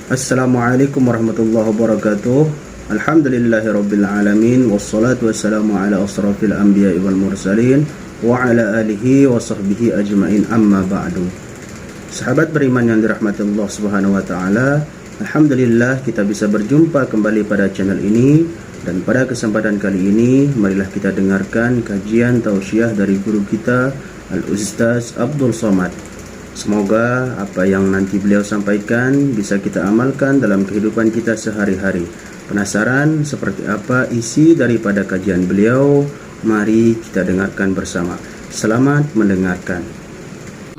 Assalamualaikum warahmatullahi wabarakatuh. Alhamdulillahirabbil alamin wassalatu wassalamu ala asrafil anbiya'i wal mursalin wa ala alihi wa sahbihi ajmain, amma ba'du. Sahabat beriman yang dirahmati Allah Subhanahu wa taala, alhamdulillah kita bisa berjumpa kembali pada channel ini, dan pada kesempatan kali ini marilah kita dengarkan kajian tausiah dari guru kita Al-Ustaz Abdul Somad. Semoga apa yang nanti beliau sampaikan bisa kita amalkan dalam kehidupan kita sehari-hari. Penasaran seperti apa isi daripada kajian beliau? Mari kita dengarkan bersama. Selamat mendengarkan.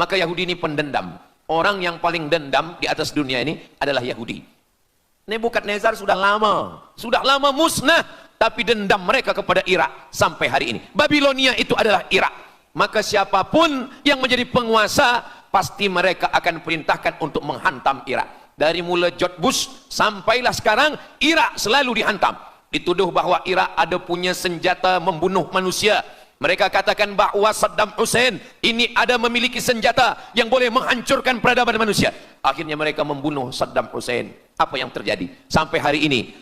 Maka Yahudi ini pendendam. Orang yang paling dendam di atas dunia ini adalah Yahudi. Nebukadnezar sudah lama musnah, tapi dendam mereka kepada Irak sampai hari ini. Babilonia itu adalah Irak. Maka siapapun yang menjadi penguasa, pasti mereka akan perintahkan untuk menghantam Irak. Dari mula George Bush sampailah sekarang, Irak selalu dihantam. Dituduh bahwa Irak ada punya senjata membunuh manusia. Mereka katakan bahwa Saddam Hussein ini ada memiliki senjata yang boleh menghancurkan peradaban manusia. Akhirnya mereka membunuh Saddam Hussein. Apa yang terjadi? Sampai hari ini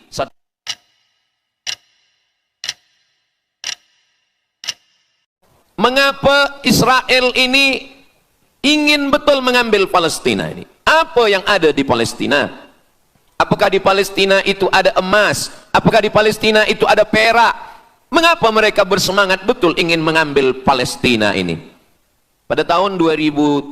mengapa Israel ini ingin betul mengambil Palestina ini? Apa yang ada di Palestina? Apakah di Palestina itu ada emas? Apakah di Palestina itu ada perak? Mengapa mereka bersemangat betul ingin mengambil Palestina ini? Pada tahun 2007,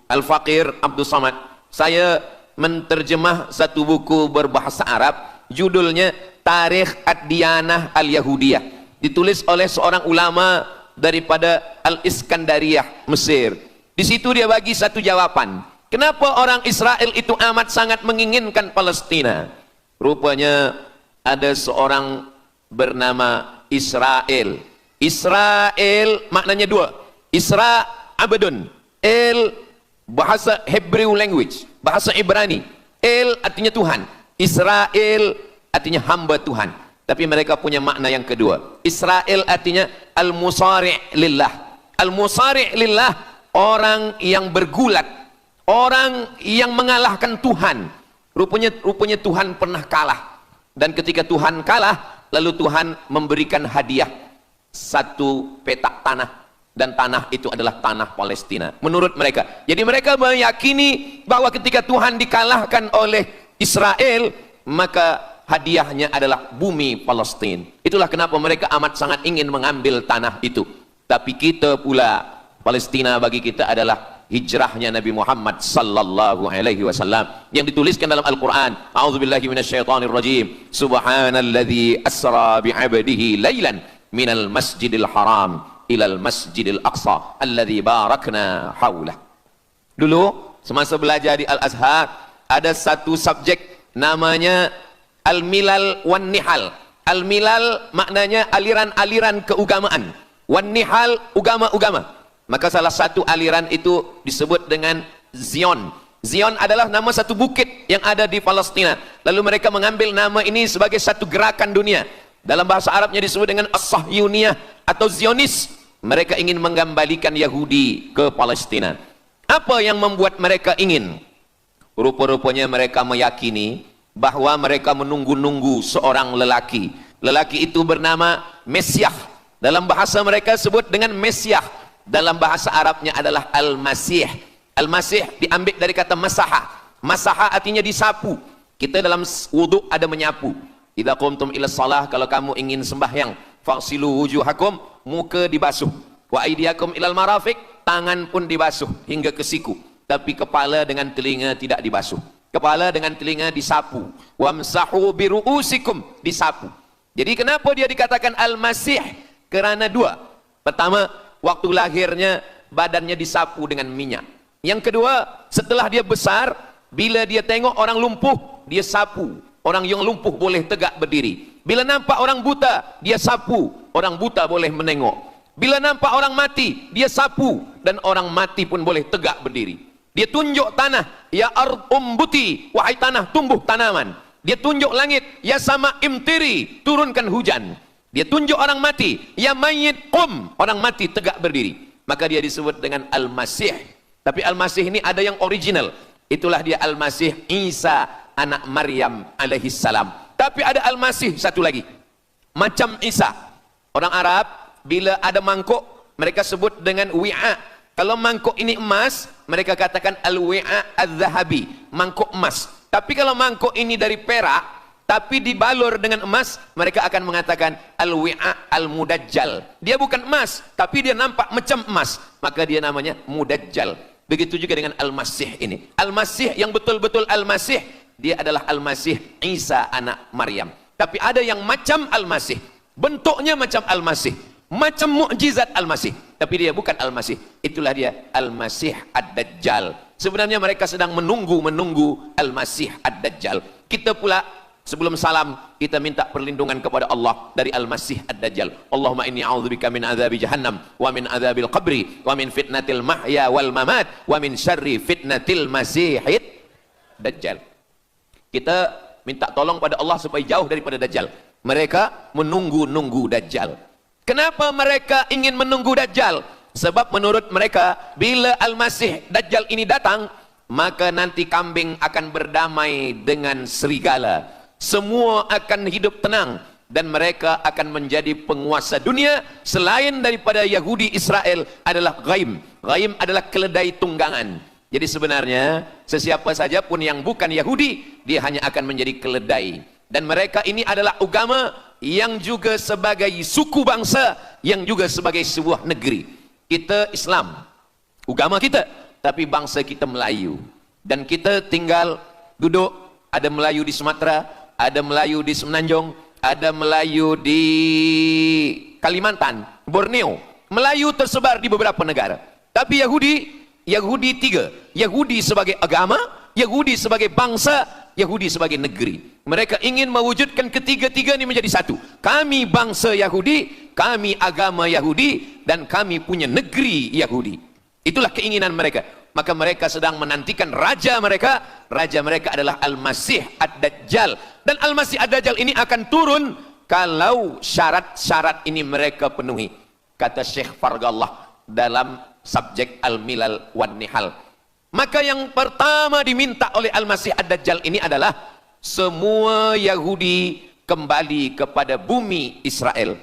Al-Faqir Abdul Somad, saya menterjemah satu buku berbahasa Arab, judulnya Tarikh Ad-Diyanah Al-Yahudiyah, ditulis oleh seorang ulama daripada Al-Iskandariyah, Mesir. Di situ dia bagi satu jawaban. Kenapa orang Israel itu amat sangat menginginkan Palestina? Rupanya ada seorang bernama Israel. Israel maknanya dua. Isra abadun. El bahasa Hebrew language, bahasa Ibrani. El artinya Tuhan. Israel artinya hamba Tuhan. Tapi mereka punya makna yang kedua. Israel artinya al-musari' lillah. Al-musari' lillah, orang yang bergulat, orang yang mengalahkan Tuhan. Rupanya Tuhan pernah kalah. Dan ketika Tuhan kalah, lalu Tuhan memberikan hadiah satu petak tanah, dan tanah itu adalah tanah Palestina menurut mereka. Jadi mereka meyakini bahwa ketika Tuhan dikalahkan oleh Israel, maka hadiahnya adalah bumi Palestina. Itulah kenapa mereka amat sangat ingin mengambil tanah itu. Tapi kita pula, Palestina bagi kita adalah hijrahnya Nabi Muhammad sallallahu alaihi wasallam yang dituliskan dalam Al-Quran. A'udzubillahi minasyaitonir rajim. Subhanalladzi asra bi'abdihi lailan minal masjidil haram ilal masjidil aqsa alladzi barakna haulah. Dulu semasa belajar di Al-Azhar ada satu subjek namanya Al-Milal wan Nihal. Al-Milal maknanya aliran-aliran keagamaan, wan Nihal agama-agama. Maka salah satu aliran itu disebut dengan Zion. Zion adalah nama satu bukit yang ada di Palestina. Lalu mereka mengambil nama ini sebagai satu gerakan dunia. Dalam bahasa Arabnya disebut dengan As-Sahyuniyah atau Zionis. Mereka ingin mengembalikan Yahudi ke Palestina. Apa yang membuat mereka ingin? Rupa-rupanya mereka meyakini bahwa mereka menunggu-nunggu seorang lelaki. Lelaki itu bernama Mesiah. Dalam bahasa mereka sebut dengan Mesiah. Dalam bahasa Arabnya adalah Al-Masih. Al-Masih diambil dari kata masaha. Masaha artinya disapu. Kita dalam wudhu ada menyapu. Idza qumtum ila shalah, kalau kamu ingin sembahyang, faghsilu wujuhakum, muka dibasuh. Wa aydiyakum ilal marafiq, tangan pun dibasuh hingga ke siku. Tapi kepala dengan telinga tidak dibasuh. Kepala dengan telinga disapu. Wamsahu biru'usikum, disapu. Jadi kenapa dia dikatakan Al-Masih? Kerana dua. Pertama, waktu lahirnya badannya disapu dengan minyak. Yang kedua, setelah dia besar, bila dia tengok orang lumpuh, dia sapu. Orang yang lumpuh boleh tegak berdiri. Bila nampak orang buta, dia sapu. Orang buta boleh menengok. Bila nampak orang mati, dia sapu. Dan orang mati pun boleh tegak berdiri. Dia tunjuk tanah, ya ard umbuti, wahai tanah tumbuh tanaman. Dia tunjuk langit, ya sama imtiri, turunkan hujan. Dia tunjuk orang mati, ya mayyit qum, orang mati tegak berdiri. Maka dia disebut dengan Al-Masih. Tapi Al-Masih ini ada yang original. Itulah dia Al-Masih Isa anak Maryam alaihissalam. Tapi ada Al-Masih satu lagi, macam Isa. Orang Arab bila ada mangkuk mereka sebut dengan wi'a. Kalau mangkuk ini emas, mereka katakan al-wi'a al-zahabi, mangkuk emas. Tapi kalau mangkuk ini dari perak tapi dibalur dengan emas, mereka akan mengatakan al-wi'a al-mudajjal. Dia bukan emas, tapi dia nampak macam emas, maka dia namanya mudajjal. Begitu juga dengan Al-Masih ini. Al-Masih yang betul-betul Al-Masih, dia adalah Al-Masih Isa anak Maryam. Tapi ada yang macam Al-Masih, bentuknya macam Al-Masih, macam mukjizat Al-Masih, tapi dia bukan Al-Masih. Itulah dia Al-Masih Ad-Dajjal. Sebenarnya mereka sedang menunggu Al-Masih Ad-Dajjal. Kita pula sebelum salam kita minta perlindungan kepada Allah dari Al-Masih Ad-Dajjal. Allahumma inni a'udzubika min adzabi jahannam wa min adzabil qabri wa min fitnatil mahya wal mamat wa min syarri fitnatil masihid dajjal. Kita minta tolong pada Allah supaya jauh daripada Dajjal. Mereka menunggu-nunggu Dajjal. Kenapa mereka ingin menunggu Dajjal? Sebab menurut mereka bila Al-Masih Dajjal ini datang, maka nanti kambing akan berdamai dengan serigala. Semua akan hidup tenang dan mereka akan menjadi penguasa dunia. Selain daripada Yahudi Israel adalah ghaim. Ghaim adalah keledai tunggangan. Jadi sebenarnya sesiapa saja pun yang bukan Yahudi, dia hanya akan menjadi keledai. Dan mereka ini adalah agama yang juga sebagai suku bangsa, yang juga sebagai sebuah negeri. Kita Islam, agama kita, tapi bangsa kita Melayu. Dan kita tinggal duduk, ada Melayu di Sumatera, ada Melayu di Semenanjung, ada Melayu di Kalimantan, Borneo. Melayu tersebar di beberapa negara. Tapi Yahudi tiga. Yahudi sebagai agama, Yahudi sebagai bangsa, Yahudi sebagai negeri. Mereka ingin mewujudkan ketiga-tiga ini menjadi satu. Kami bangsa Yahudi, kami agama Yahudi, dan kami punya negeri Yahudi. Itulah keinginan mereka. Maka mereka sedang menantikan raja mereka. Raja mereka adalah Al-Masih Ad-Dajjal. Dan Al-Masih Ad-Dajjal ini akan turun kalau syarat-syarat ini mereka penuhi. Kata Syekh Fargallah dalam subjek Al-Milal wan Nihal. Maka yang pertama diminta oleh Al-Masih Ad-Dajjal ini adalah semua Yahudi kembali kepada bumi Israel.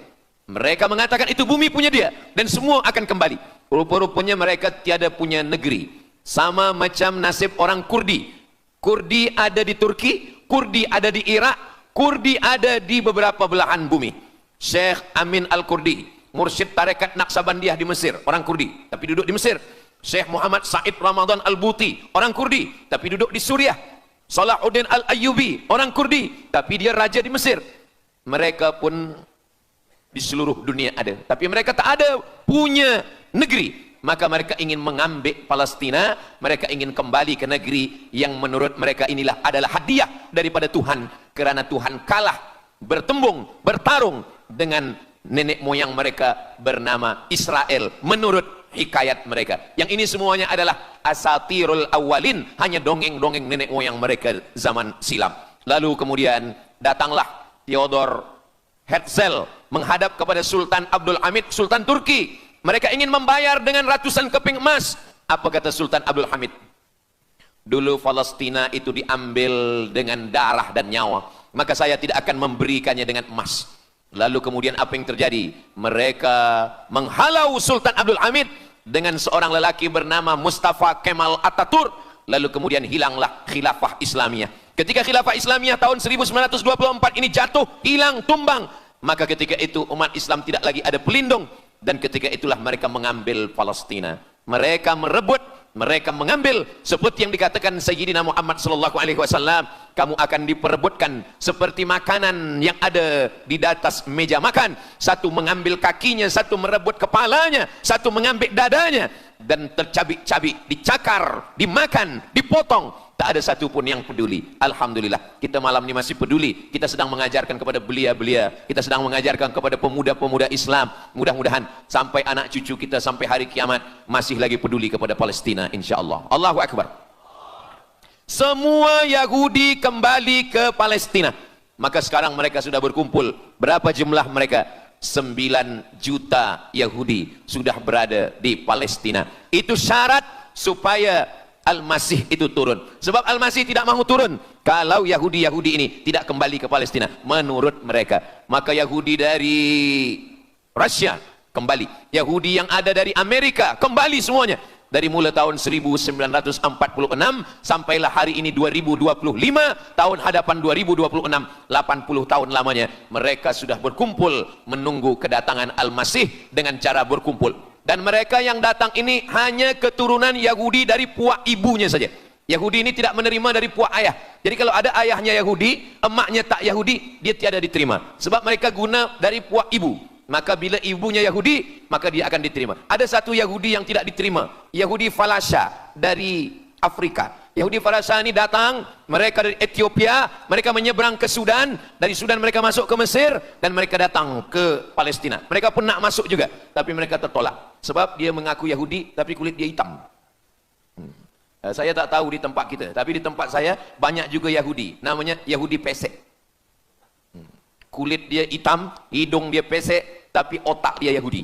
Mereka mengatakan itu bumi punya dia dan semua akan kembali. Rupa-rupanya mereka tiada punya negeri. Sama macam nasib orang Kurdi. Kurdi ada di Turki, Kurdi ada di Irak, Kurdi ada di beberapa belahan bumi. Syekh Amin Al-Kurdi, mursyid tarekat Naqsabandiyah di Mesir, orang Kurdi, tapi duduk di Mesir. Syekh Muhammad Said Ramadan Al-Buti, orang Kurdi, tapi duduk di Suriah. Salahuddin Al-Ayyubi, orang Kurdi, tapi dia raja di Mesir. Mereka pun di seluruh dunia ada, tapi mereka tak ada punya negeri. Maka mereka ingin mengambil Palestina, mereka ingin kembali ke negeri yang menurut mereka inilah adalah hadiah daripada Tuhan, kerana Tuhan kalah bertembung, bertarung dengan nenek moyang mereka bernama Israel menurut hikayat mereka. Yang ini semuanya adalah asatirul awalin, hanya dongeng-dongeng nenek moyang mereka zaman silam. Lalu kemudian datanglah Theodor Herzl menghadap kepada Sultan Abdul Hamid, Sultan Turki. Mereka ingin membayar dengan ratusan keping emas. Apa kata Sultan Abdul Hamid? Dulu Palestina itu diambil dengan darah dan nyawa, maka saya tidak akan memberikannya dengan emas. Lalu kemudian apa yang terjadi? Mereka menghalau Sultan Abdul Hamid dengan seorang lelaki bernama Mustafa Kemal Ataturk. Lalu kemudian hilanglah khilafah Islamiyah. Ketika khilafah Islamiyah tahun 1924 ini jatuh, hilang, tumbang, maka ketika itu umat Islam tidak lagi ada pelindung. Dan ketika itulah mereka mengambil Palestina. Mereka merebut, mereka mengambil, seperti yang dikatakan Sayyidina Muhammad sallallahu alaihi wasallam, kamu akan diperebutkan seperti makanan yang ada di atas meja makan. Satu mengambil kakinya, satu merebut kepalanya, satu mengambil dadanya, dan tercabik-cabik, dicakar, dimakan, dipotong. Tak ada satu pun yang peduli. Alhamdulillah, kita malam ini masih peduli. Kita sedang mengajarkan kepada belia-belia, kita sedang mengajarkan kepada pemuda-pemuda Islam. Mudah-mudahan sampai anak cucu kita sampai hari kiamat masih lagi peduli kepada Palestina, insyaAllah. Allahu Akbar. Semua Yahudi kembali ke Palestina. Maka sekarang mereka sudah berkumpul. Berapa jumlah mereka? 9 juta Yahudi sudah berada di Palestina. Itu syarat supaya Al-Masih itu turun. Sebab Al-Masih tidak mahu turun kalau Yahudi-Yahudi ini tidak kembali ke Palestina menurut mereka. Maka Yahudi dari Rusia kembali, Yahudi yang ada dari Amerika kembali semuanya. Dari mulai tahun 1946 sampailah hari ini 2025, tahun hadapan 2026, 80 tahun lamanya mereka sudah berkumpul menunggu kedatangan Al-Masih dengan cara berkumpul. Dan mereka yang datang ini hanya keturunan Yahudi dari puak ibunya saja. Yahudi ini tidak menerima dari puak ayah. Jadi kalau ada ayahnya Yahudi, emaknya tak Yahudi, dia tiada diterima. Sebab mereka guna dari puak ibu. Maka bila ibunya Yahudi, maka dia akan diterima. Ada satu Yahudi yang tidak diterima, Yahudi Falasha dari Afrika. Yahudi Falasha ini datang, mereka dari Ethiopia, mereka menyeberang ke Sudan, dari Sudan mereka masuk ke Mesir, dan mereka datang ke Palestina. Mereka pun nak masuk juga, tapi mereka tertolak. Sebab dia mengaku Yahudi, tapi kulit dia hitam. Saya tak tahu di tempat kita, tapi di tempat saya banyak juga Yahudi, namanya Yahudi pesek. Kulit dia hitam, hidung dia pesek, tapi otak dia Yahudi.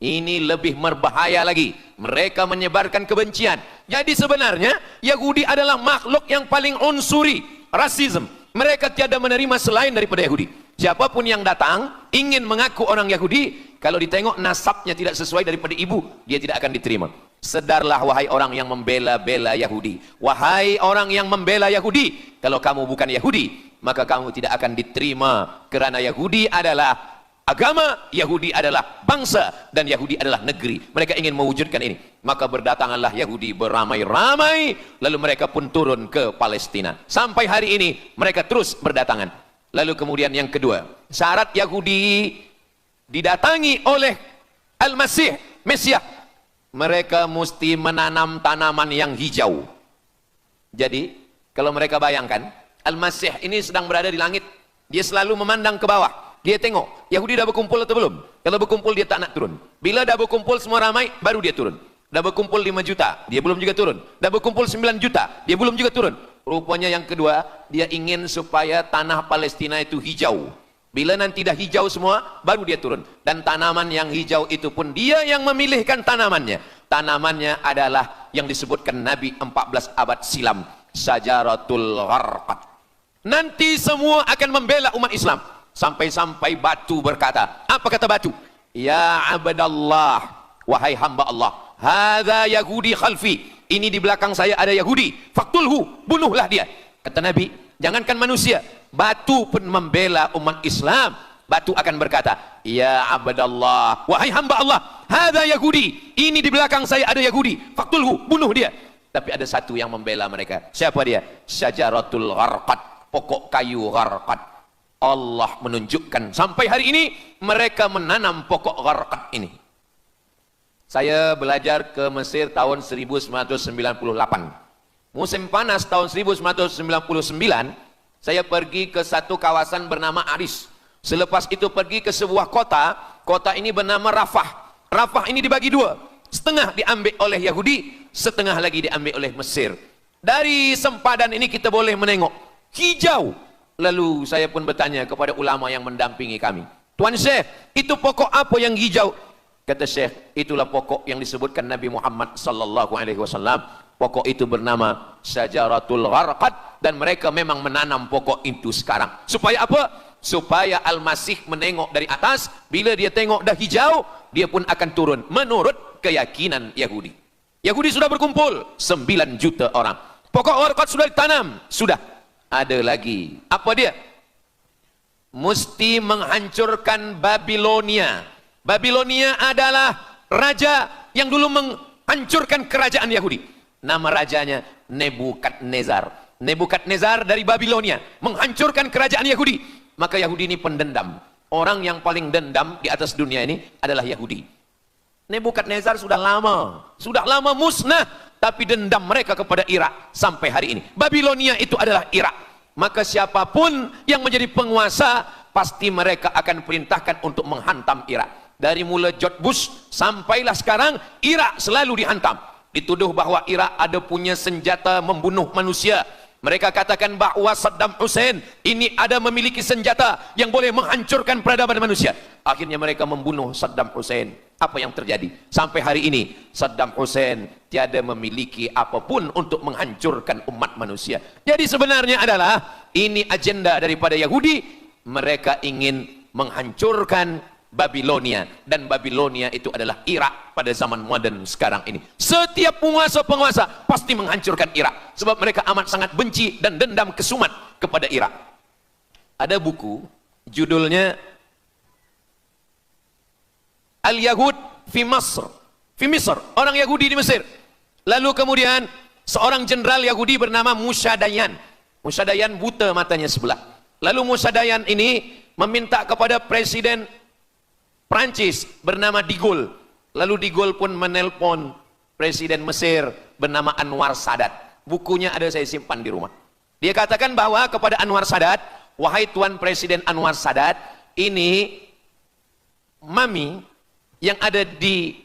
Ini lebih berbahaya lagi. Mereka menyebarkan kebencian. Jadi sebenarnya Yahudi adalah makhluk yang paling unsuri, rasisme. Mereka tiada menerima selain daripada Yahudi. Siapapun yang datang ingin mengaku orang Yahudi, kalau ditengok nasabnya tidak sesuai daripada ibu, dia tidak akan diterima. Sedarlah wahai orang yang membela-bela Yahudi. Wahai orang yang membela Yahudi, kalau kamu bukan Yahudi, maka kamu tidak akan diterima. Kerana Yahudi adalah agama, Yahudi adalah bangsa, dan Yahudi adalah negeri. Mereka ingin mewujudkan ini. Maka berdatanganlah Yahudi beramai-ramai, lalu mereka pun turun ke Palestina. Sampai hari ini mereka terus berdatangan. Lalu kemudian yang kedua, syarat Yahudi didatangi oleh Al-Masih, Mesias, mereka mesti menanam tanaman yang hijau. Jadi kalau mereka bayangkan, Al-Masih ini sedang berada di langit, dia selalu memandang ke bawah, dia tengok Yahudi dah berkumpul atau belum. Kalau berkumpul dia tak nak turun. Bila dah berkumpul semua ramai, baru dia turun. Dah berkumpul 5 juta, dia belum juga turun. Dah berkumpul 9 juta, dia belum juga turun. Rupanya yang kedua, dia ingin supaya tanah Palestina itu hijau. Bila nanti dah hijau semua, baru dia turun. Dan tanaman yang hijau itu pun dia yang memilihkan tanamannya. Tanamannya adalah yang disebutkan Nabi 14 abad silam, Syajaratul Gharqad. Nanti semua akan membela umat Islam. Sampai-sampai batu berkata, apa kata batu? Ya abdallah, wahai hamba Allah, hadza Yahudi khalfi, ini di belakang saya ada Yahudi, faktulhu, bunuhlah dia. Kata Nabi, jangankan manusia, batu pun membela umat Islam. Batu akan berkata, ya abdallah, wahai hamba Allah, hadza Yahudi, ini di belakang saya ada Yahudi, faktulhu, bunuh dia. Tapi ada satu yang membela mereka. Siapa dia? Syajaratul Gharqad, pokok kayu Gharqad. Allah menunjukkan sampai hari ini mereka menanam pokok Gharqad ini. Saya belajar ke Mesir tahun 1998. Musim panas tahun 1999, saya pergi ke satu kawasan bernama Aris. Selepas itu pergi ke sebuah kota, kota ini bernama Rafah. Rafah ini dibagi dua, setengah diambil oleh Yahudi, setengah lagi diambil oleh Mesir. Dari sempadan ini kita boleh menengok hijau. Lalu saya pun bertanya kepada ulama yang mendampingi kami, Tuan Syekh, itu pokok apa yang hijau? Kata Syekh, itulah pokok yang disebutkan Nabi Muhammad sallallahu alaihi wasallam. Pokok itu bernama Syajaratul Gharqad, dan mereka memang menanam pokok itu sekarang. Supaya apa? Supaya Al-Masih menengok dari atas, bila dia tengok dah hijau, dia pun akan turun menurut keyakinan Yahudi. Yahudi sudah berkumpul 9 juta orang. Pokok Gharqad sudah ditanam, sudah. Ada lagi, apa dia? Mesti menghancurkan Babilonia. Babilonia adalah raja yang dulu menghancurkan kerajaan Yahudi. Nama rajanya Nebukadnezar. Nebukadnezar dari Babilonia menghancurkan kerajaan Yahudi. Maka Yahudi ini pendendam. Orang yang paling dendam di atas dunia ini adalah Yahudi. Nebukadnezar sudah lama musnah, tapi dendam mereka kepada Irak sampai hari ini. Babilonia itu adalah Irak. Maka siapapun yang menjadi penguasa, pasti mereka akan perintahkan untuk menghantam Irak. Dari mula George Bush sampailah sekarang, Irak selalu dihantam. Dituduh bahwa Irak ada punya senjata membunuh manusia. Mereka katakan bahwa Saddam Hussein ini ada memiliki senjata yang boleh menghancurkan peradaban manusia. Akhirnya mereka membunuh Saddam Hussein. apa yang terjadi. Sampai hari ini Saddam Hussein tiada memiliki apapun untuk menghancurkan umat manusia. Jadi sebenarnya adalah ini agenda daripada Yahudi. Mereka ingin menghancurkan Babilonia, dan Babilonia itu adalah Irak pada zaman modern sekarang ini. Setiap penguasa-penguasa pasti menghancurkan Irak, sebab mereka amat sangat benci dan dendam kesumat kepada Irak. Ada buku judulnya Al-Yahud fi Masr, fi Misr, orang Yahudi di Mesir. Lalu kemudian seorang jenderal Yahudi bernama Musa Dayan. Musa Dayan buta matanya sebelah. Lalu Musa Dayan ini meminta kepada Presiden Prancis bernama De Gaulle. Lalu De Gaulle pun menelpon Presiden Mesir bernama Anwar Sadat. Bukunya ada, saya simpan di rumah. Dia katakan bahwa kepada Anwar Sadat, wahai Tuan Presiden Anwar Sadat, ini mami yang ada di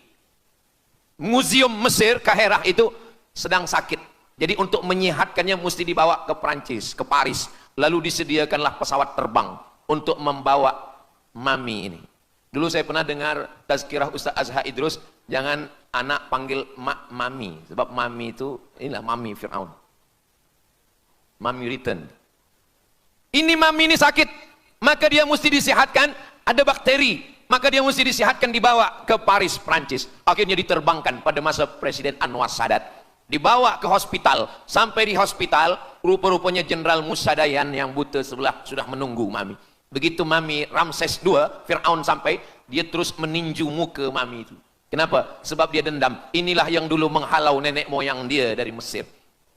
Museum Mesir Kaherah itu sedang sakit. Jadi untuk menyehatkannya mesti dibawa ke Prancis, ke Paris. Lalu disediakanlah pesawat terbang untuk membawa mami ini. Dulu saya pernah dengar tazkirah Ustaz Azhar Idrus, jangan anak panggil mami, sebab mami itu, inilah mami Fir'aun. Mami return. Ini mami ini sakit, maka dia mesti disehatkan, ada bakteri, maka dia mesti disehatkan, dibawa ke Paris, Prancis. Akhirnya diterbangkan pada masa Presiden Anwar Sadat. Dibawa ke hospital, sampai di hospital, rupa-rupanya Jenderal Musa Dayan yang buta sebelah sudah menunggu mami. Begitu mami Ramses II, Fir'aun sampai, dia terus meninju muka mami itu. Kenapa? Sebab dia dendam. Inilah yang dulu menghalau nenek moyang dia dari Mesir.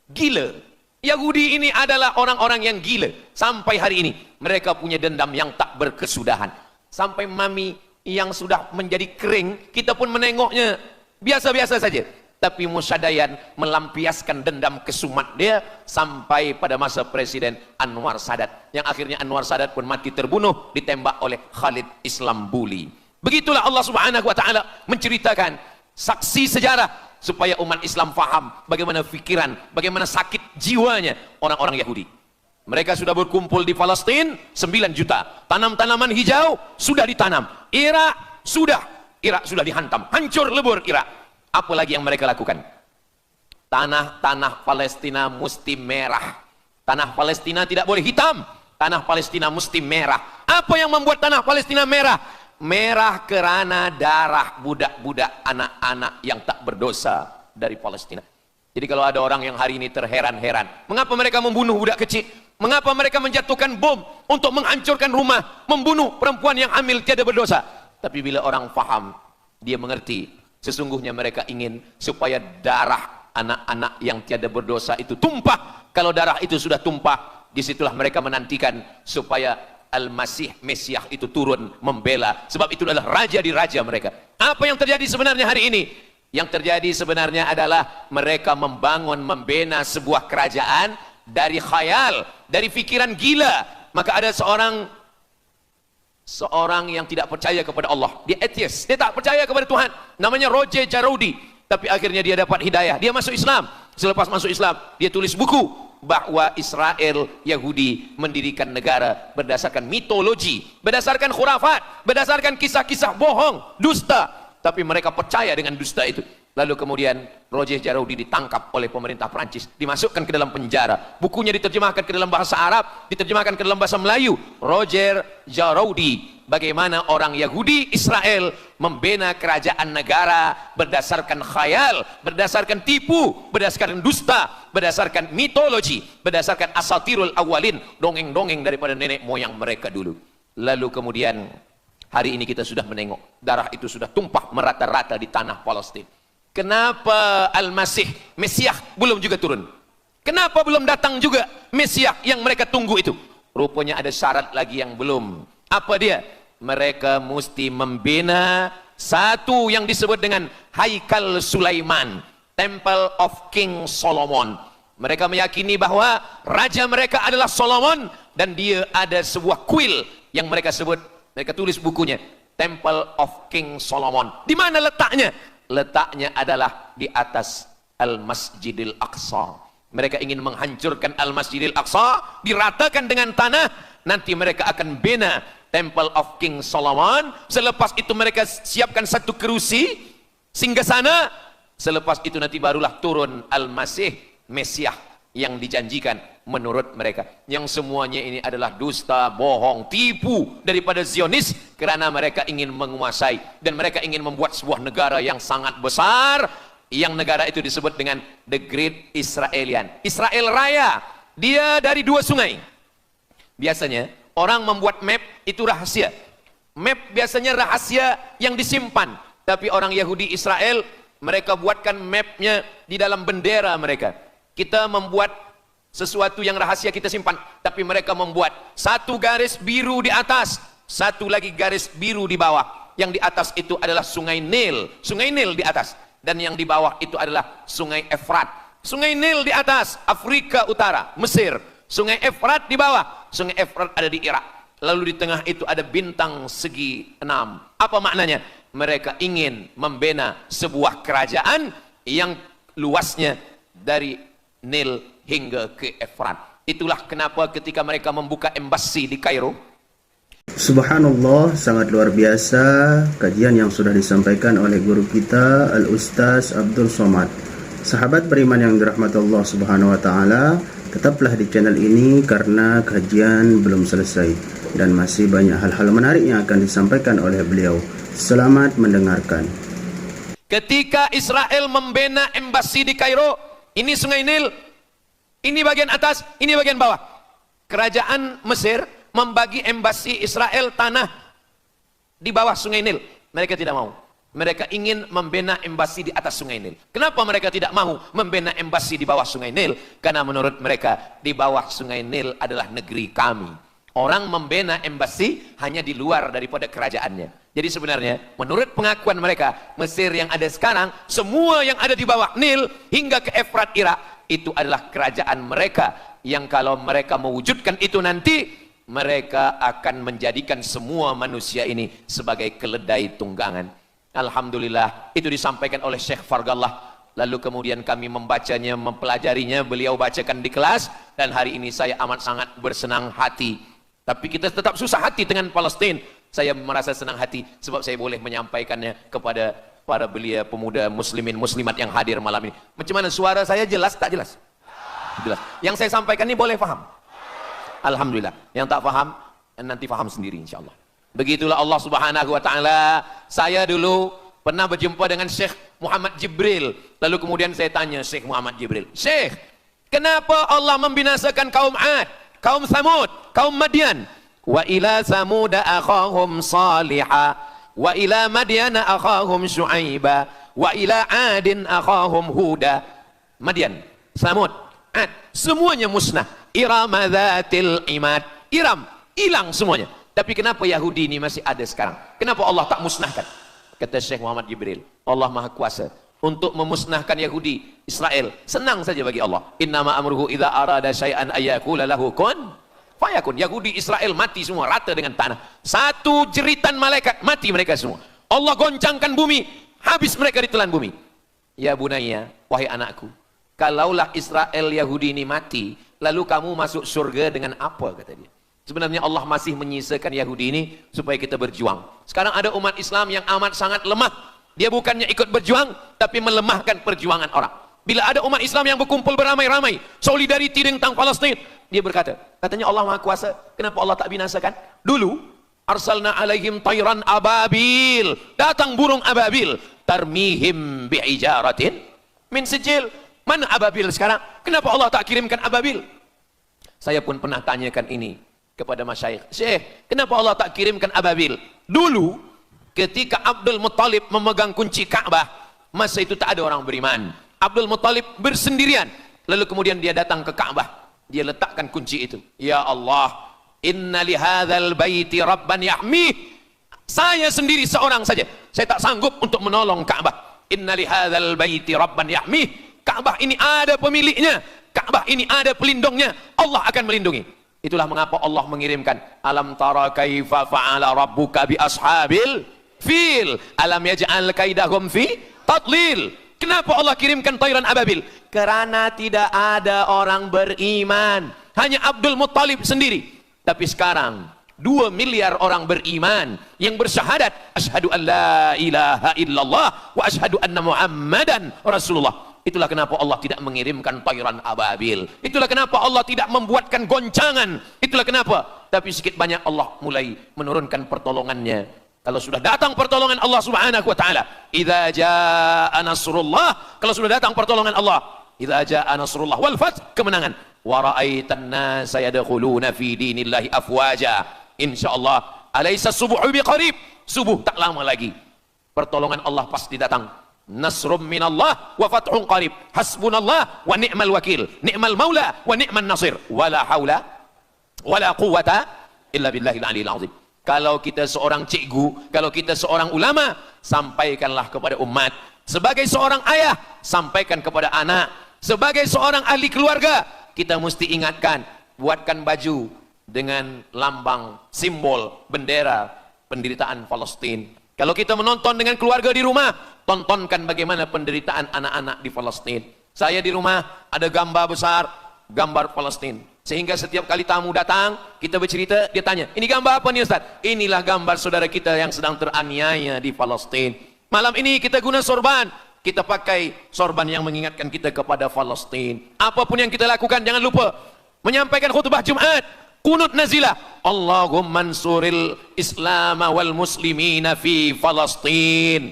Gila. Yahudi ini adalah orang-orang yang gila. Sampai hari ini, mereka punya dendam yang tak berkesudahan. Sampai mami yang sudah menjadi kering, kita pun menengoknya biasa-biasa saja. Tapi Musa Dayan melampiaskan dendam kesumat dia sampai pada masa Presiden Anwar Sadat, yang akhirnya Anwar Sadat pun mati terbunuh ditembak oleh Khalid Islambuli. Begitulah Allah Subhanahu wa taala menceritakan saksi sejarah supaya umat Islam faham bagaimana fikiran, bagaimana sakit jiwanya orang-orang Yahudi. Mereka sudah berkumpul di Palestina 9 juta. Tanam-tanaman hijau sudah ditanam. Irak sudah dihantam, hancur lebur Irak. Apa lagi yang mereka lakukan? Tanah Palestina mesti merah. Tanah Palestina tidak boleh hitam. Tanah Palestina mesti merah. Apa yang membuat tanah Palestina merah? Merah kerana darah budak-budak, anak-anak yang tak berdosa dari Palestina. Jadi kalau ada orang yang hari ini terheran-heran, mengapa mereka membunuh budak kecil? Mengapa mereka menjatuhkan bom untuk menghancurkan rumah, membunuh perempuan yang hamil tiada berdosa? Tapi bila orang faham, dia mengerti. Sesungguhnya mereka ingin supaya darah anak-anak yang tiada berdosa itu tumpah. Kalau darah itu sudah tumpah, disitulah mereka menantikan supaya Al-Masih, Mesiah itu turun membela. Sebab itu adalah raja di raja mereka. Apa yang terjadi sebenarnya hari ini? Yang terjadi sebenarnya adalah mereka membangun, membina sebuah kerajaan dari khayal, dari fikiran gila. Maka ada seorang yang tidak percaya kepada Allah, dia atheist, dia tak percaya kepada Tuhan, namanya Roger Jaroudi, tapi akhirnya dia dapat hidayah, dia masuk Islam. Selepas masuk Islam, dia tulis buku bahwa Israel Yahudi mendirikan negara berdasarkan mitologi, berdasarkan khurafat, berdasarkan kisah-kisah bohong, dusta, tapi mereka percaya dengan dusta itu. Lalu kemudian Roger Jaroudi ditangkap oleh pemerintah Prancis, dimasukkan ke dalam penjara. Bukunya diterjemahkan ke dalam bahasa Arab, diterjemahkan ke dalam bahasa Melayu. Roger Jaroudi, bagaimana orang Yahudi Israel membina kerajaan negara berdasarkan khayal, berdasarkan tipu, berdasarkan dusta, berdasarkan mitologi, berdasarkan asatirul awalin, dongeng-dongeng daripada nenek moyang mereka dulu. Lalu kemudian hari ini kita sudah menengok darah itu sudah tumpah merata-rata di tanah Palestina. Kenapa Al-Masih, Mesiah belum juga turun? Kenapa belum datang juga Mesiah yang mereka tunggu itu? Rupanya ada syarat lagi yang belum. Apa dia? Mereka mesti membina satu yang disebut dengan Haikal Sulaiman, Temple of King Solomon. Mereka meyakini bahwa raja mereka adalah Solomon, dan dia ada sebuah kuil yang mereka sebut, mereka tulis bukunya Temple of King Solomon. Di mana letaknya? Letaknya adalah di atas Al-Masjidil Aqsa. Mereka ingin menghancurkan Al-Masjidil Aqsa, diratakan dengan tanah. Nanti mereka akan bina Temple of King Solomon. Selepas itu mereka siapkan satu kerusi singgasana. Selepas itu nanti barulah turun Al-Masih, Mesiah yang dijanjikan menurut mereka. Yang semuanya ini adalah dusta, bohong, tipu daripada Zionis, karena mereka ingin menguasai dan mereka ingin membuat sebuah negara yang sangat besar, yang negara itu disebut dengan The Great Israelian. Israel Raya, dia dari dua sungai. Biasanya orang membuat map itu rahasia. Map biasanya rahasia yang disimpan. Tapi orang Yahudi Israel, mereka buatkan mapnya di dalam bendera mereka. Kita membuat sesuatu yang rahasia kita simpan. Tapi mereka membuat satu garis biru di atas, satu lagi garis biru di bawah. Yang di atas itu adalah sungai Nil. Sungai Nil di atas. Dan yang di bawah itu adalah sungai Efrat. Sungai Nil di atas, Afrika Utara, Mesir. Sungai Efrat di bawah, sungai Efrat ada di Irak. Lalu di tengah itu ada bintang segi 6. Apa maknanya? Mereka ingin membina sebuah kerajaan yang luasnya dari Nil hingga ke Efrat. Itulah kenapa ketika mereka membuka embasi di Kairo. Subhanallah, sangat luar biasa kajian yang sudah disampaikan oleh guru kita Al-Ustaz Abdul Somad. Sahabat beriman yang dirahmati Allah Subhanahu wa taala, tetaplah di channel ini karena kajian belum selesai dan masih banyak hal-hal menarik yang akan disampaikan oleh beliau. Selamat mendengarkan. Ketika Israel membina embasi di Kairo, ini sungai Nil, ini bagian atas, ini bagian bawah. Kerajaan Mesir membagi embasi Israel tanah di bawah sungai Nil. Mereka tidak mau. Mereka ingin membina embasi di atas sungai Nil. Kenapa mereka tidak mau membina embasi di bawah sungai Nil? Karena menurut mereka di bawah sungai Nil adalah negeri kami. Orang membina embasi hanya di luar daripada kerajaannya. Jadi sebenarnya menurut pengakuan mereka, Mesir yang ada sekarang, semua yang ada di bawah Nil hingga ke Efrat Irak, itu adalah kerajaan mereka. Yang kalau mereka mewujudkan itu nanti, mereka akan menjadikan semua manusia ini sebagai keledai tunggangan. Alhamdulillah, itu disampaikan oleh Syekh Fargallah. Lalu kemudian kami membacanya, mempelajarinya, beliau bacakan di kelas, dan hari ini saya amat sangat bersenang hati. Tapi kita tetap susah hati dengan Palestina. Saya merasa senang hati sebab saya boleh menyampaikannya kepada para belia pemuda muslimin muslimat yang hadir malam ini. Macam mana suara saya, jelas tak jelas? Jelas. Yang saya sampaikan ini boleh faham? Alhamdulillah. Yang tak faham nanti faham sendiri insyaallah. Begitulah Allah Subhanahu wa taala. Saya dulu pernah berjumpa dengan Syekh Muhammad Jibril. Lalu kemudian saya tanya Syekh Muhammad Jibril, "Syekh, kenapa Allah membinasakan kaum Ad, kaum Samud, kaum Madian? Wa ila Samud akhahum Salihah, wa ila Madian akhahum Syuaiba, wa ila Adin akhahum Huda." Madian, Samud, Ad, semuanya musnah. Iram dzatil imad. Iram, hilang semuanya. Tapi kenapa Yahudi ini masih ada sekarang? Kenapa Allah tak musnahkan? Kata Syekh Muhammad Jibril, Allah Maha Kuasa untuk memusnahkan Yahudi Israel. Senang saja bagi Allah. Innama amruhu idza arada syai'an ayyaqula lahu kun fayakun. Yahudi Israel mati semua rata dengan tanah. Satu jeritan malaikat mati mereka semua. Allah goncangkan bumi, habis mereka ditelan bumi. Ya bunayya, wahai anakku, kalaulah Israel Yahudi ini mati, lalu kamu masuk surga dengan apa, kata dia. Sebenarnya Allah masih menyisakan Yahudi ini supaya kita berjuang. Sekarang ada umat Islam yang amat sangat lemah. Dia bukannya ikut berjuang, tapi melemahkan perjuangan orang. Bila ada umat Islam yang berkumpul beramai-ramai, solidariti tentang Palestin, dia berkata, katanya Allah Maha Kuasa, kenapa Allah tak binasakan? Dulu, arsalna alaihim tayran ababil, datang burung ababil, tarmihim bi'ijaratin min sijil. Mana ababil sekarang? Kenapa Allah tak kirimkan ababil? Saya pun pernah tanyakan ini kepada masyayikh, Syekh, kenapa Allah tak kirimkan ababil? Dulu ketika Abdul Muttalib memegang kunci Ka'bah, masa itu tak ada orang beriman. Abdul Muttalib bersendirian, lalu kemudian dia datang ke Ka'bah, dia letakkan kunci itu. Ya Allah, inna li hadzal baiti rabban yahmih. Saya sendiri seorang saja, saya tak sanggup untuk menolong Ka'bah. Inna li hadzal baiti rabban yahmih. Ka'bah ini ada pemiliknya, Ka'bah ini ada pelindungnya, Allah akan melindungi. Itulah mengapa Allah mengirimkan alam tara kaifa fa'ala rabbuka bi ashabil fil alam yaj'al kaidahum fi tadlil. Kenapa Allah kirimkan tayran ababil? Karena tidak ada orang beriman, hanya Abdul Muttalib sendiri. Tapi sekarang 2 miliar orang beriman yang bersyahadat asyhadu an la ilaha illallah wa asyhadu anna muhammadan rasulullah. Itulah kenapa Allah tidak mengirimkan tayran ababil. Itulah kenapa Allah tidak membuatkan goncangan. Itulah kenapa. Tapi sedikit banyak Allah mulai menurunkan pertolongannya. Kalau sudah datang pertolongan Allah subhanahu wa ta'ala, idza jaa nasrullah, kalau sudah datang pertolongan Allah, idza jaa nasrullah wal fath, kemenangan, wa ra'aitan nasa yadkhuluna fi dinillahi afwaja, insyaallah alaysa subuhu biqarib, subuh tak lama lagi pertolongan Allah pasti datang. Nasrum minallah wa fathun qarib, hasbunallah wa ni'mal wakil, ni'mal maula wa ni'man nasir, wala haula wala quwata illa billahil aliyil azim. Kalau kita seorang cikgu, kalau kita seorang ulama, sampaikanlah kepada umat. Sebagai seorang ayah, sampaikan kepada anak. Sebagai seorang ahli keluarga, kita mesti ingatkan, buatkan baju dengan lambang, simbol, bendera penderitaan Palestina. Kalau kita menonton dengan keluarga di rumah, tontonkan bagaimana penderitaan anak-anak di Palestina. Saya di rumah ada gambar besar, gambar Palestina. Sehingga setiap kali tamu datang, kita bercerita, dia tanya, ini gambar apa nih Ustaz? Inilah gambar saudara kita yang sedang teraniaya di Palestina. Malam ini kita guna sorban, kita pakai sorban yang mengingatkan kita kepada Palestina. Apapun yang kita lakukan, jangan lupa menyampaikan khutbah Jumat, qunut nazilah, Allahumma ansuril Islam wal muslimina fi Palestina.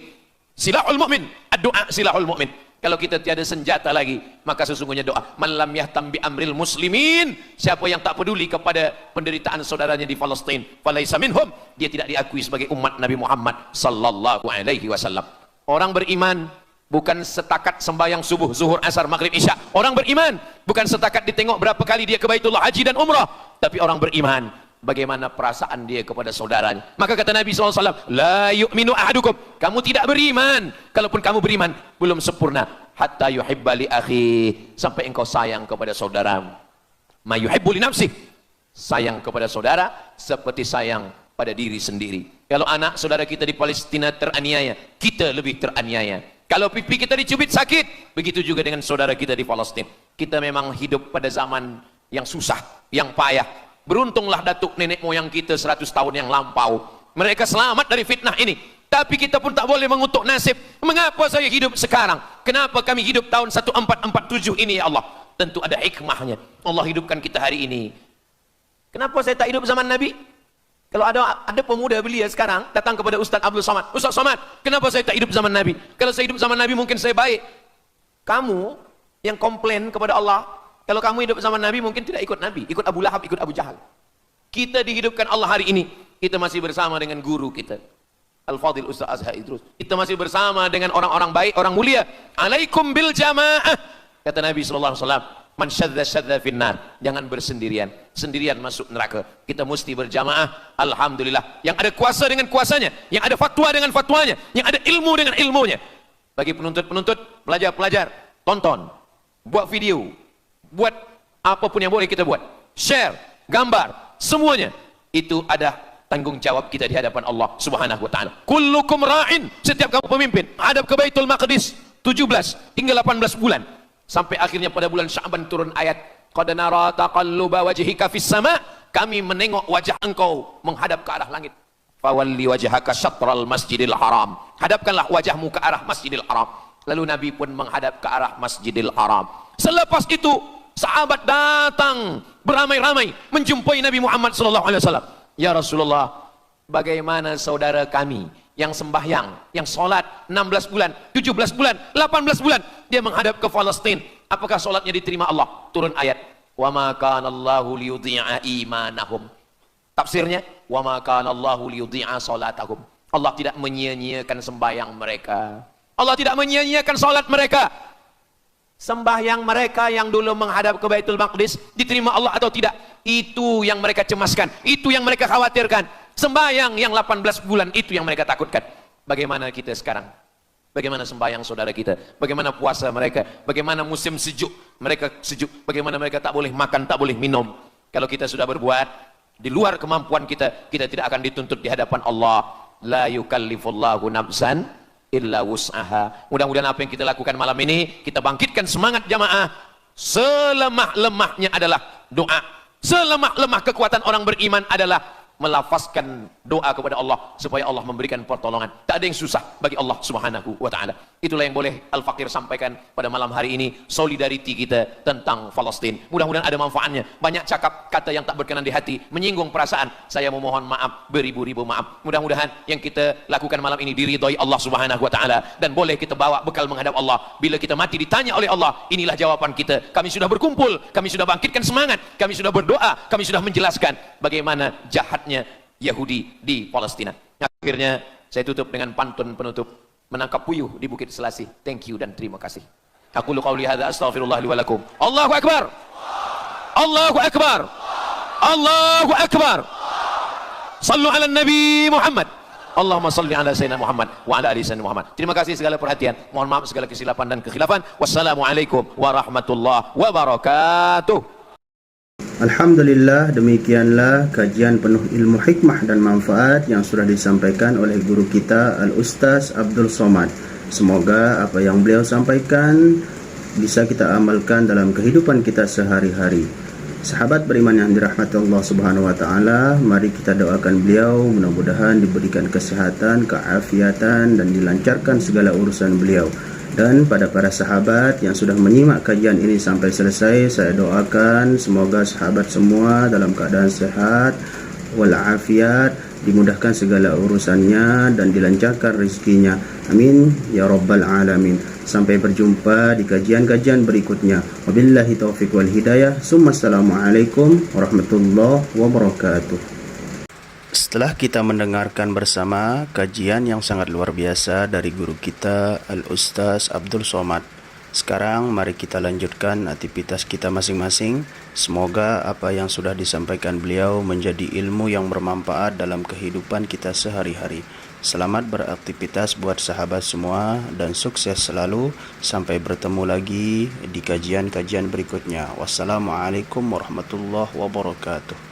Silahul mu'min, ad-du'a silahul mu'min. Kalau kita tiada senjata lagi, maka sesungguhnya doa. Man lam yahtam bi amril muslimin, siapa yang tak peduli kepada penderitaan saudaranya di Palestina, falaisa minhum, dia tidak diakui sebagai umat Nabi Muhammad sallallahu alaihi wasallam. Orang beriman bukan setakat sembahyang subuh, zuhur, asar, maghrib, isya. Orang beriman bukan setakat ditengok berapa kali dia ke Baitullah haji dan umrah, tapi orang beriman bagaimana perasaan dia kepada saudaranya. Maka kata Nabi SAW, la yu'minu ahadukum, kamu tidak beriman, kalaupun kamu beriman belum sempurna, hatta yuhibba li akhi, sampai engkau sayang kepada saudaramu. Ma yuhibbu li nafsih, sayang kepada saudara seperti sayang pada diri sendiri. Kalau anak saudara kita di Palestina teraniaya, kita lebih teraniaya. Kalau pipi kita dicubit sakit, begitu juga dengan saudara kita di Palestina. Kita memang hidup pada zaman yang susah, yang payah. Beruntunglah datuk nenek moyang kita 100 tahun yang lampau, mereka selamat dari fitnah ini. Tapi kita pun tak boleh mengutuk nasib. Mengapa saya hidup sekarang? Kenapa kami hidup tahun 1447 ini ya Allah? Tentu ada hikmahnya Allah hidupkan kita hari ini. Kenapa saya tak hidup zaman Nabi? Kalau ada pemuda belia sekarang datang kepada Ustaz Abdul Somad, Ustaz Somad, kenapa saya tak hidup zaman Nabi? Kalau saya hidup zaman Nabi mungkin saya baik. Kamu yang komplain kepada Allah, kalau kamu hidup zaman Nabi mungkin tidak ikut Nabi, ikut Abu Lahab, ikut Abu Jahal. Kita dihidupkan Allah hari ini, kita masih bersama dengan guru kita Al-Fadhil Ustaz Azhar Idrus. Kita masih bersama dengan orang-orang baik, orang mulia. Alaikum bil jamaah, kata Nabi SAW, man syadza syadza finnar, jangan bersendirian, sendirian masuk neraka. Kita mesti berjamaah. Alhamdulillah, yang ada kuasa dengan kuasanya, yang ada fatwa dengan fatwanya, yang ada ilmu dengan ilmunya. Bagi penuntut-penuntut, pelajar-pelajar, tonton, buat video, buat apapun yang boleh kita buat, share, gambar, semuanya itu ada tanggung jawab kita di hadapan Allah Subhanahu wa taala. Kullukum ra'in, setiap kamu pemimpin, hadap ke Baitul Maqdis 17 hingga 18 bulan, sampai akhirnya pada bulan Sya'ban turun ayat, qad nara taqalluba wajhika fis sama, kami menengok wajah engkau menghadap ke arah langit. Fawalli wajhaka syatral masjidil haram, hadapkanlah wajahmu ke arah Masjidil Haram. Lalu Nabi pun menghadap ke arah Masjidil Haram. Selepas itu sahabat datang beramai-ramai menjumpai Nabi Muhammad SAW. Ya Rasulullah, bagaimana saudara kami yang sembahyang, yang solat 16 bulan, 17 bulan, 18 bulan, dia menghadap ke Palestina. Apakah solatnya diterima Allah? Turun ayat, wa ma kana Allahu liyudhi'a imanahum. Tafsirnya, wa ma kana Allahu liyudhi'a salatahum. Allah tidak menyia-nyiakan sembahyang mereka. Allah tidak menyia-nyiakan solat mereka. Sembahyang mereka yang dulu menghadap ke Baitul Maqdis diterima Allah atau tidak, itu yang mereka cemaskan, itu yang mereka khawatirkan. Sembahyang yang 18 bulan itu yang mereka takutkan. Bagaimana kita sekarang? Bagaimana sembahyang saudara kita? Bagaimana puasa mereka? Bagaimana musim sejuk? Mereka sejuk. Bagaimana mereka tak boleh makan, tak boleh minum? Kalau kita sudah berbuat di luar kemampuan kita, kita tidak akan dituntut di hadapan Allah. La yukallifullahu nafsan illa wus'aha. Mudah-mudahan apa yang kita lakukan malam ini, kita bangkitkan semangat jamaah. Selemah-lemahnya adalah doa. Selemah-lemah kekuatan orang beriman adalah melafazkan doa kepada Allah supaya Allah memberikan pertolongan. Tak ada yang susah bagi Allah Subhanahu wa taala. Itulah yang boleh Al-Fakir sampaikan pada malam hari ini, solidariti kita tentang Palestin. Mudah-mudahan ada manfaatnya. Banyak cakap kata yang tak berkenan di hati, menyinggung perasaan. Saya memohon maaf, beribu-ribu maaf. Mudah-mudahan yang kita lakukan malam ini diridhai Allah Subhanahu wa taala dan boleh kita bawa bekal menghadap Allah. Bila kita mati ditanya oleh Allah, inilah jawaban kita. Kami sudah berkumpul, kami sudah bangkitkan semangat, kami sudah berdoa, kami sudah menjelaskan bagaimana jahatnya Yahudi di Palestina. Akhirnya saya tutup dengan pantun penutup, menangkap puyuh di Bukit Selasih. Thank you dan terima kasih. Aku qauli hadza astaghfirullah li wa lakum. Allahu akbar. Allahu akbar. Allahu akbar. Sallu ala Nabi Muhammad. Allahumma salli ala Sayyidina Muhammad wa ala ali Sayyidina Muhammad. Terima kasih segala perhatian. Mohon maaf segala kesilapan dan kekhilafan. Wassalamualaikum warahmatullahi wabarakatuh. Alhamdulillah, demikianlah kajian penuh ilmu hikmah dan manfaat yang sudah disampaikan oleh guru kita Al-Ustaz Abdul Somad. Semoga apa yang beliau sampaikan bisa kita amalkan dalam kehidupan kita sehari-hari. Sahabat beriman yang dirahmati Allah Subhanahu wa taala, mari kita doakan beliau mudah-mudahan diberikan kesehatan, keafiatan dan dilancarkan segala urusan beliau. Dan pada para sahabat yang sudah menyimak kajian ini sampai selesai, saya doakan semoga sahabat semua dalam keadaan sehat walafiat, dimudahkan segala urusannya dan dilancarkan rezekinya. Amin ya rabbal alamin. Sampai berjumpa di kajian-kajian berikutnya. Wabillahi taufiq wal hidayah. Assalamualaikum warahmatullahi wabarakatuh. Setelah kita mendengarkan bersama kajian yang sangat luar biasa dari guru kita Al-Ustaz Abdul Somad, sekarang mari kita lanjutkan aktivitas kita masing-masing. Semoga apa yang sudah disampaikan beliau menjadi ilmu yang bermanfaat dalam kehidupan kita sehari-hari. Selamat beraktivitas buat sahabat semua dan sukses selalu. Sampai bertemu lagi di kajian-kajian berikutnya. Wassalamualaikum warahmatullahi wabarakatuh.